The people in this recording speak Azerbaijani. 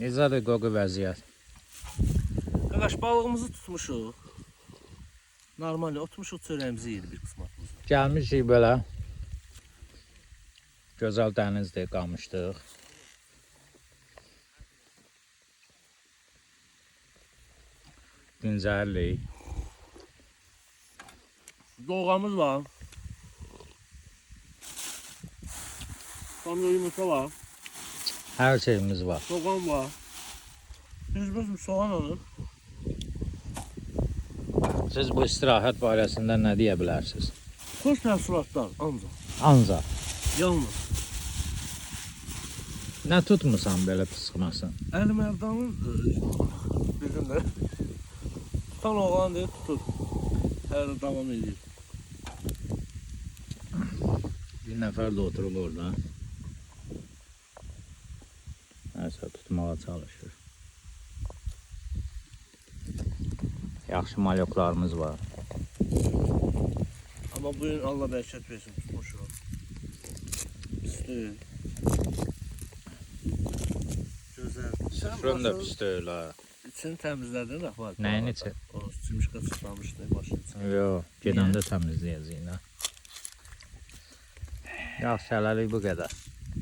Necədir qoqu vəziyyət? Qardaş balığımızı tutmuşuq. Normal oturmuşuq çörəyimizi yeyir bir qismətimiz. Gəlmişik belə. Gözəl dənizdir, qamışdıq. Dincərlik. Doğamız var. Sonra yumurta var. Hər şeyimiz var. Soğan var. Biz soğan alır. Siz bu istirahət barəsində nə deyə bilərsiniz? Xoş təəssüratlar ancaq. Ancaq. Yalnız. Nə tutmusan belə pısxmasın? Əli Mərdanın bizim də tutan oğlan deyir tutur. Hər davam edir. Bir nəfər də oturub orada. Nəsə tutmağa çalışır. Yaxşı malyoklarımız var. Amma bugün Allah bərəkət versin tutmuşuq. Üstü. Gözəl. Sıfırın da pis deyil ha. İçini təmizlədin də var. Nəyin içi? O çimişqa çıxmamışdı başın içi. Yox, gedəndə təmizləyəcəyik. Yaxşı, hələlik bu qədər.